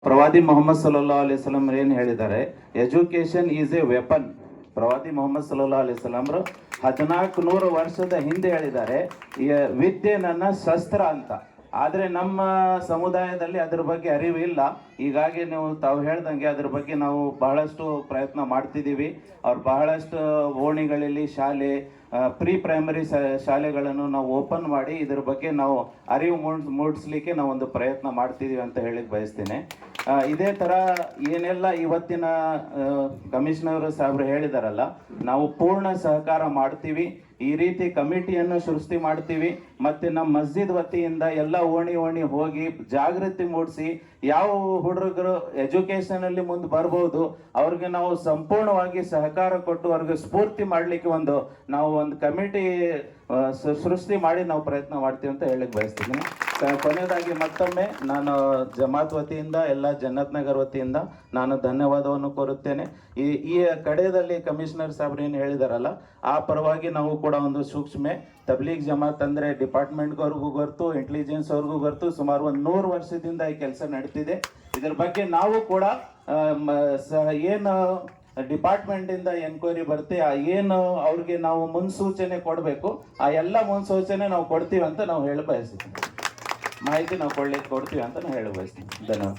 ಪ್ರವಾದಿ ಮೊಹಮ್ಮದ್ ಸಲ್ಲಲ್ಲಾಹು ಅಲೈಹಿ ವಸಲ್ಲಂ ಏನು ಹೇಳಿದ್ದಾರೆ, ಎಜುಕೇಶನ್ ಈಸ್ ಎ ವೆಪನ್. ಪ್ರವಾದಿ ಮೊಹಮ್ಮದ್ ಸಲ್ಲಲ್ಲಾಹು ಅಲೈಹಿ ವಸಲ್ಲಂರು 1400 ವರ್ಷದ ಹಿಂದೆ ಹೇಳಿದ್ದಾರೆ, ವಿದ್ಯೆ ನನ್ನ ಶಸ್ತ್ರ ಅಂತ. ಆದರೆ ನಮ್ಮ ಸಮುದಾಯದಲ್ಲಿ ಅದ್ರ ಬಗ್ಗೆ ಅರಿವು ಇಲ್ಲ. ಹೀಗಾಗಿ ತಾವು ಹೇಳ್ದಂಗೆ ಅದ್ರ ಬಗ್ಗೆ ನಾವು ಬಹಳಷ್ಟು ಪ್ರಯತ್ನ ಮಾಡ್ತಿದ್ದೀವಿ. ಅವ್ರು ಬಹಳಷ್ಟು ಓಣಿಗಳಲ್ಲಿ ಶಾಲೆ, ಪ್ರೀ ಪ್ರೈಮರಿ ಶಾಲೆಗಳನ್ನು ನಾವು ಓಪನ್ ಮಾಡಿ ಇದ್ರ ಬಗ್ಗೆ ನಾವು ಅರಿವು ಮೂಡಿಸ್ಲಿಕ್ಕೆ ನಾವು ಒಂದು ಪ್ರಯತ್ನ ಮಾಡ್ತಿದ್ದೀವಿ ಅಂತ ಹೇಳಿಕ್ಕೆ ಬಯಸ್ತೀನಿ. ಇದೇ ಥರ ಏನೆಲ್ಲ ಇವತ್ತಿನ ಕಮಿಷನರ್ ಸಾಹೇಬ್ರು ಹೇಳಿದಾರಲ್ಲ, ನಾವು ಪೂರ್ಣ ಸಹಕಾರ ಮಾಡ್ತೀವಿ. ಈ ರೀತಿ ಕಮಿಟಿಯನ್ನು ಸೃಷ್ಟಿ ಮಾಡ್ತೀವಿ. ಮತ್ತು ನಮ್ಮ ಮಸ್ಜಿದ್ ವತಿಯಿಂದ ಎಲ್ಲ ಓಣಿ ಹೋಗಿ ಜಾಗೃತಿ ಮೂಡಿಸಿ ಯಾವ ಹುಡುಗರು ಎಜುಕೇಷನಲ್ಲಿ ಮುಂದೆ ಬರ್ಬೋದು ಅವ್ರಿಗೆ ನಾವು ಸಂಪೂರ್ಣವಾಗಿ ಸಹಕಾರ ಕೊಟ್ಟು ಅವ್ರಿಗೆ ಸ್ಫೂರ್ತಿ ಮಾಡಲಿಕ್ಕೆ ನಾವು ಒಂದು ಕಮಿಟಿ ಸೃಷ್ಟಿ ಮಾಡಿ ನಾವು ಪ್ರಯತ್ನ ಮಾಡ್ತೀವಿ ಅಂತ ಹೇಳಕ್ಕೆ ಬಯಸ್ತಿದ್ದೀನಿ. ಕೊನೆಯದಾಗಿ ಮತ್ತೊಮ್ಮೆ ನಾನು ಜಮಾತ್ ವತಿಯಿಂದ ಎಲ್ಲ ಜನ್ನತ್ ನಗರ್ ವತಿಯಿಂದ ನಾನು ಧನ್ಯವಾದವನ್ನು ಕೋರುತ್ತೇನೆ. ಈ ಕಡೆಯಲ್ಲಿ ಕಮಿಷನರ್ ಸಾಹೇಬ್ರು ಏನು ಹೇಳಿದಾರಲ್ಲ, ಆ ಪರವಾಗಿ ನಾವು ಕೂಡ ಒಂದು ಸೂಕ್ಷ್ಮ ತಬ್ಲೀಗ್ ಜಮಾತ್ ಅಂದರೆ ಡಿಪಾರ್ಟ್ಮೆಂಟ್ಗವ್ರಿಗೂ ಗೊತ್ತು, ಇಂಟೆಲಿಜೆನ್ಸ್ ಅವ್ರಿಗೂ ಗೊತ್ತು. ಸುಮಾರು 100 ವರ್ಷದಿಂದ ಈ ಕೆಲಸ ನಡೀತಿದೆ. ಇದ್ರ ಬಗ್ಗೆ ನಾವು ಕೂಡ ಏನು ಡಿಪಾರ್ಟ್ಮೆಂಟಿಂದ ಎನ್ಕ್ವೈರಿ ಬರುತ್ತೆ, ಏನು ಅವ್ರಿಗೆ ನಾವು ಮುನ್ಸೂಚನೆ ಕೊಡಬೇಕು, ಆ ಎಲ್ಲ ಮುನ್ಸೂಚನೆ ನಾವು ಕೊಡ್ತೀವಿ ಅಂತ ನಾವು ಹೇಳಿ ಬಯಸ್ತೀವಿ. ಮಾಹಿತಿ ನಾವು ಕೊಡ್ತೀವಿ ಅಂತ ನಾವು ಹೇಳಿ ಬಯಸ್ತೀವಿ. ಧನ್ಯವಾದ.